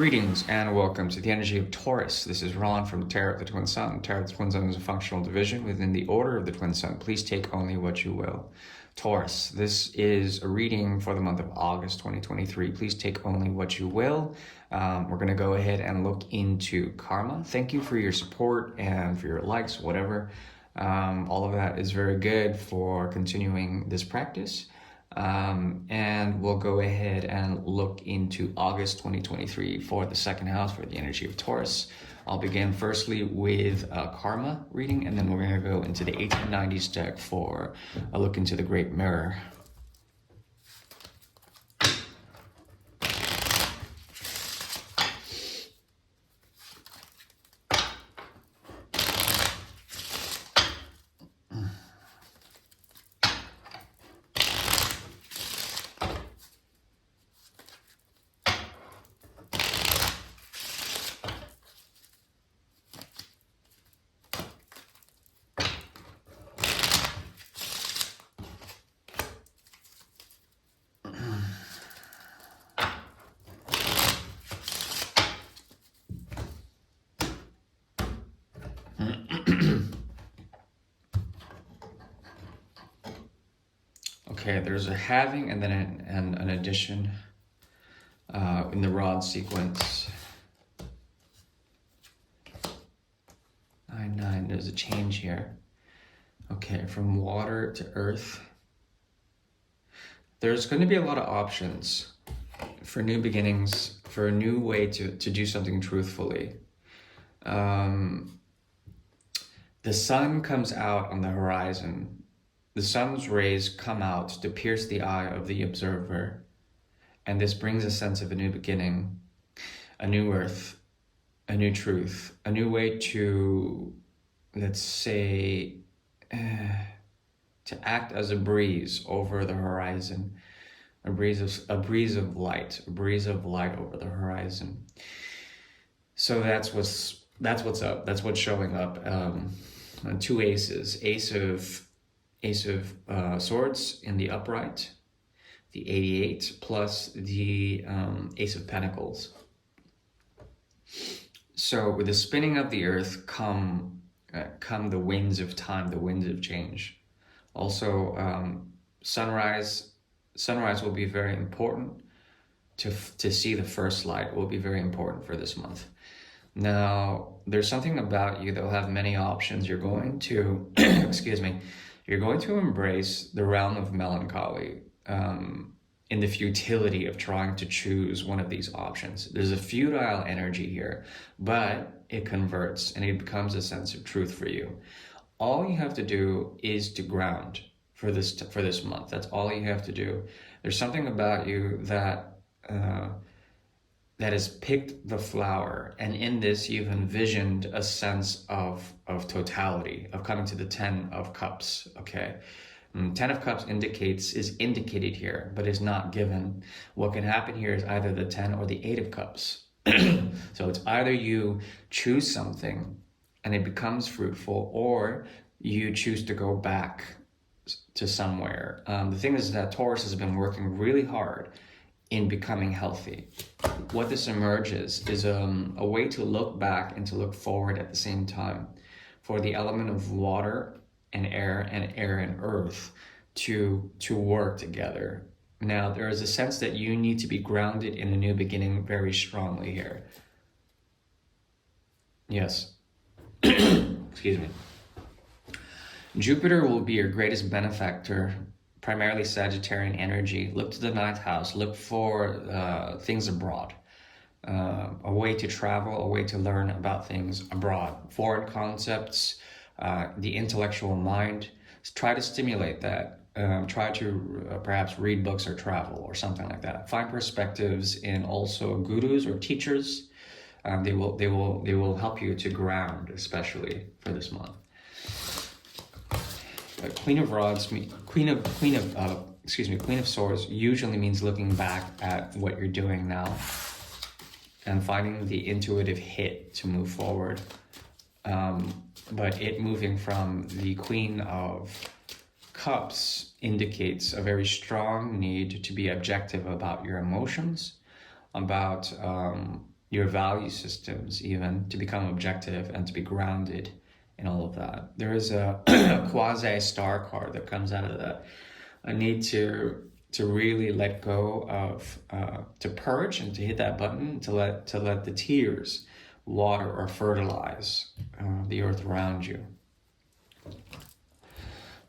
Greetings and welcome to the energy of Taurus. This is Ron from Tarot of the Twin Sun. Tarot of the Twin Sun is a functional division within the order of the Twin Sun. Please take only what you will. Taurus, this is a reading for the month of August 2023. Please take only what you will. We're going to go ahead and look into karma. Thank you for your support and for your likes, whatever. All of that is very good for continuing this practice. And we'll go ahead and look into August 2023 for the second house for the energy of Taurus. I'll begin firstly with a karma reading, and then we're going to go into the 1890s deck for a look into the Great Mirror. Okay, there's a halving and then an addition in the rod sequence. 9-9, there's a change here. Okay, from water to earth. There's going to be a lot of options for new beginnings, for a new way to do something truthfully. The sun comes out on the horizon. The sun's rays come out to pierce the eye of the observer, and this brings a sense of a new beginning, a new earth, a new truth, a new way to, let's say, to act as a breeze over the horizon, a breeze of light over the horizon. So that's what's up. That's what's showing up. Two aces, Ace of Swords in the upright, the 88, plus the Ace of Pentacles. So with the spinning of the earth come the winds of time, the winds of change. Also, sunrise will be very important. To see the first light will be very important for this month. Now, there's something about you that will have many options. You're going to, you're going to embrace the realm of melancholy in the futility of trying to choose one of these options. There's a futile energy here, but it converts and it becomes a sense of truth for you. All you have to do is to ground for this month. That's all you have to do. There's something about you that has picked the flower, and in this you've envisioned a sense of totality, of coming to the 10 of Cups, okay? 10 of Cups is indicated here, but is not given. What can happen here is either the 10 or the 8 of Cups. So it's either you choose something and it becomes fruitful, or you choose to go back to somewhere. The thing is that Taurus has been working really hard in becoming healthy. What this emerges is a way to look back and to look forward at the same time, for the element of water and air and earth to work together. Now, there is a sense that you need to be grounded in a new beginning very strongly here. Yes. Excuse me. Jupiter will be your greatest benefactor, primarily Sagittarian energy. Look to the 9th house. Look for things abroad. A way to travel, a way to learn about things abroad. Foreign concepts, the intellectual mind. Try to stimulate that. Try to perhaps read books or travel or something like that. Find perspectives in also gurus or teachers. They will help you to ground, especially for this month. Queen of Swords usually means looking back at what you're doing now and finding the intuitive hit to move forward. But it moving from the Queen of Cups indicates a very strong need to be objective about your emotions, about your value systems, even to become objective and to be grounded in all of that. There is a quasi star card that comes out of that. I need to really let go of, to purge and to hit that button, to let the tears water or fertilize the earth around you.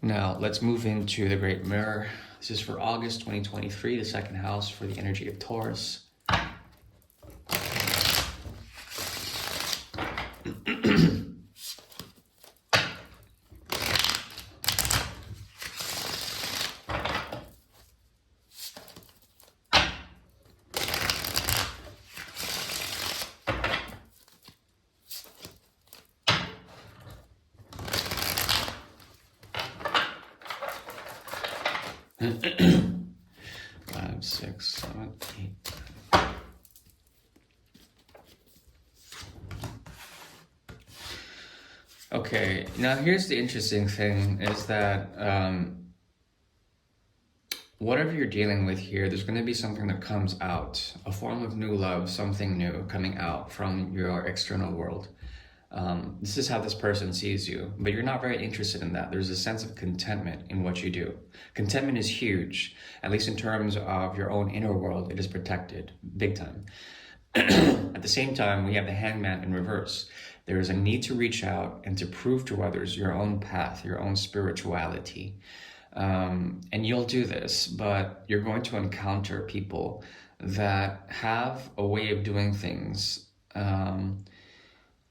Now let's move into the Great Mirror. This is for August 2023, the second house for the energy of Taurus. Five, six, seven, 8. Okay, now here's the interesting thing is that whatever you're dealing with here, there's going to be something that comes out, a form of new love, something new coming out from your external world. This is how this person sees you, but you're not very interested in that. There's a sense of contentment in what you do. Contentment is huge, at least in terms of your own inner world. It is protected, big time. At the same time, we have the Hangman in reverse. There is a need to reach out and to prove to others your own path, your own spirituality. And you'll do this, but you're going to encounter people that have a way of doing things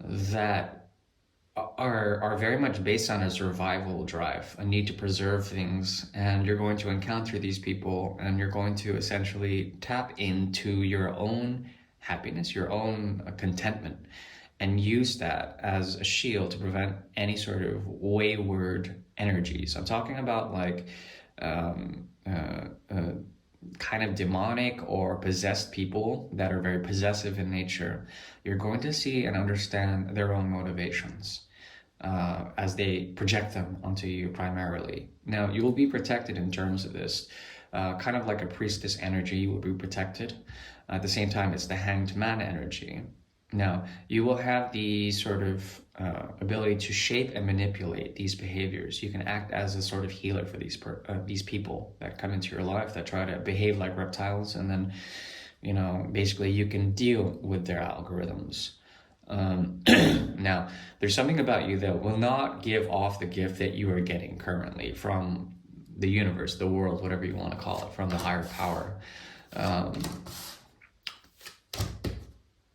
that are very much based on a survival drive, a need to preserve things. And you're going to encounter these people and you're going to essentially tap into your own happiness, your own contentment, and use that as a shield to prevent any sort of wayward energies. I'm talking about like kind of demonic or possessed people that are very possessive in nature. You're going to see and understand their own motivations as they project them onto you primarily. Now, you will be protected in terms of this. Kind of like a priestess energy, you will be protected. At the same time, it's the Hanged Man energy. Now, you will have the sort of ability to shape and manipulate these behaviors. You can act as a sort of healer for these people that come into your life that try to behave like reptiles, and then, you know, basically you can deal with their algorithms. Now, there's something about you that will not give off the gift that you are getting currently from the universe, the world, whatever you want to call it, from the higher power.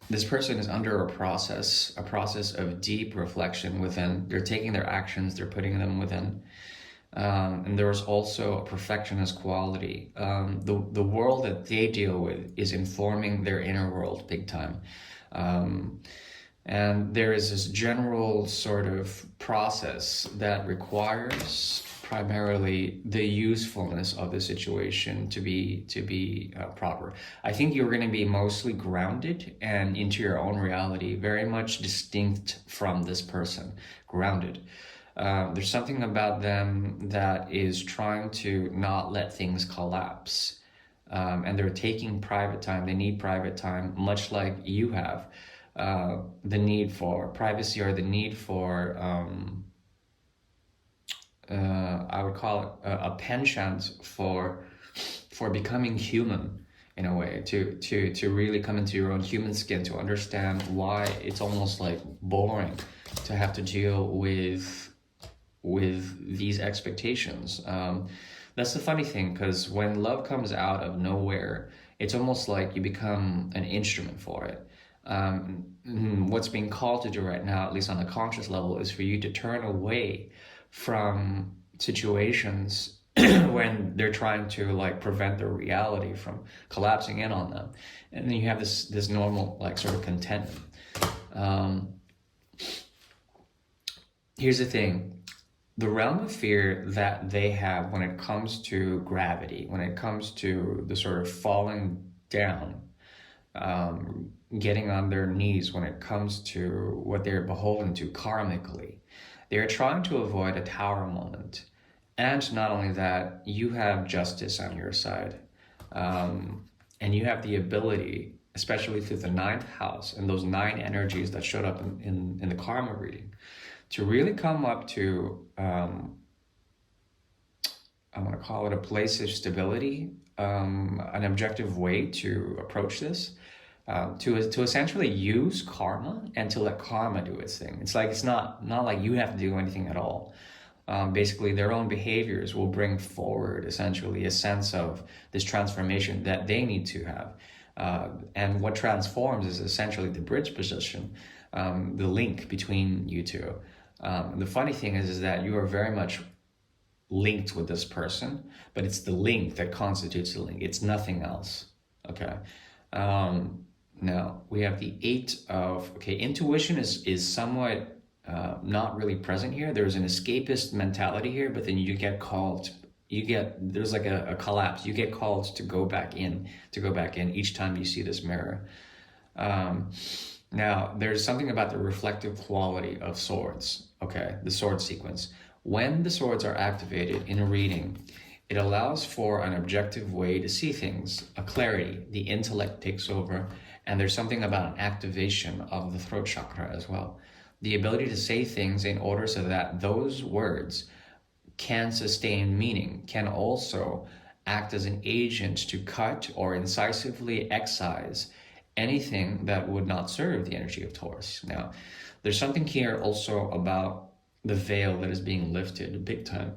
This person is under a process of deep reflection within. They're taking their actions, they're putting them within. And there's also a perfectionist quality. The world that they deal with is informing their inner world big time. And there is this general sort of process that requires primarily the usefulness of the situation to be proper. I think you're going to be mostly grounded and into your own reality, very much distinct from this person, grounded. There's something about them that is trying to not let things collapse. And they're taking private time. They need private time, much like you have. The need for privacy, or the need for I would call it a penchant for becoming human, in a way, to really come into your own human skin, to understand why it's almost like boring to have to deal with these expectations. That's the funny thing, because when love comes out of nowhere, it's almost like you become an instrument for it. What's being called to do right now, at least on a conscious level, is for you to turn away from situations when they're trying to like prevent their reality from collapsing in on them, and then you have this normal like sort of contentment. Here's the thing: the realm of fear that they have when it comes to gravity, when it comes to the sort of falling down, getting on their knees, when it comes to what they're beholden to karmically, they're trying to avoid a tower moment. And not only that, you have justice on your side, and you have the ability especially through the ninth house and those 9 energies that showed up in the karma reading, to really come up to, I want to call it a place of stability, an objective way to approach this, to essentially use karma and to let karma do its thing. It's like, it's not like you have to do anything at all. Basically, their own behaviors will bring forward essentially a sense of this transformation that they need to have. And what transforms is essentially the bridge position, the link between you two. The funny thing is that you are very much linked with this person, but it's the link that constitutes the link. It's nothing else. Okay. Now we have the 8 of, intuition is somewhat not really present here. There's an escapist mentality here, but then you get called, there's like a collapse. You get called to go back in each time you see this mirror. Now there's something about the reflective quality of swords. Okay, the sword sequence. When the swords are activated in a reading, it allows for an objective way to see things, a clarity. The intellect takes over, and there's something about an activation of the throat chakra as well. The ability to say things in order so that those words can sustain meaning, can also act as an agent to cut or incisively excise anything that would not serve the energy of Taurus. Now, there's something here also about the veil that is being lifted big time.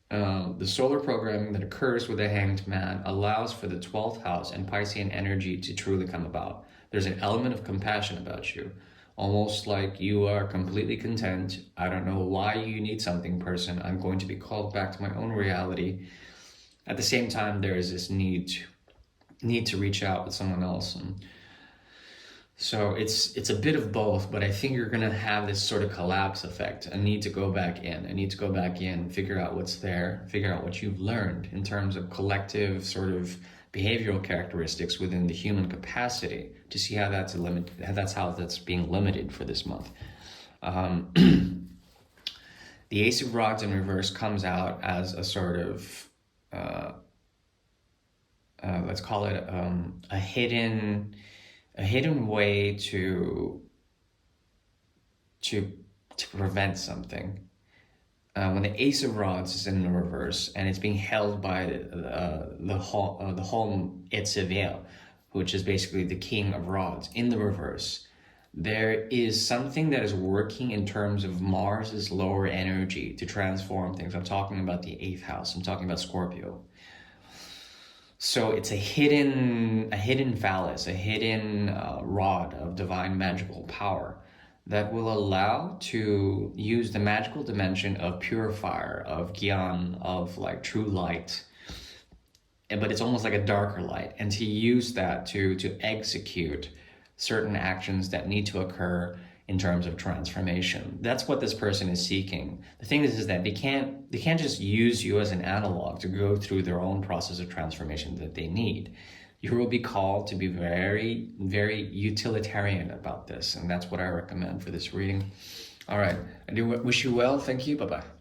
The solar programming that occurs with the Hanged Man allows for the 12th house and Piscean energy to truly come about. There's an element of compassion about you, almost like you are completely content. I don't know why you need something, person. I'm going to be called back to my own reality. At the same time, there is this need to reach out with someone else. And so it's a bit of both, but I think you're going to have this sort of collapse effect. I need to go back in, figure out what's there, figure out what you've learned in terms of collective sort of behavioral characteristics within the human capacity, to see how that's how that's being limited for this month. The Ace of Rods in reverse comes out as a sort of, let's call it a hidden way to prevent something. When the Ace of Rods is in the reverse and it's being held by the home Etzeveo, which is basically the King of Rods, in the reverse, there is something that is working in terms of Mars's lower energy to transform things. I'm talking about the 8th house. I'm talking about Scorpio. So it's a hidden phallus, a hidden rod of divine magical power that will allow to use the magical dimension of purifier, of Gyan, of like true light, but it's almost like a darker light, and to use that to execute certain actions that need to occur in terms of transformation. That's what this person is seeking. The thing is that they can't just use you as an analog to go through their own process of transformation that they need. You will be called to be very, very utilitarian about this, and that's what I recommend for this reading. All right, I do wish you well. Thank you. Bye-bye.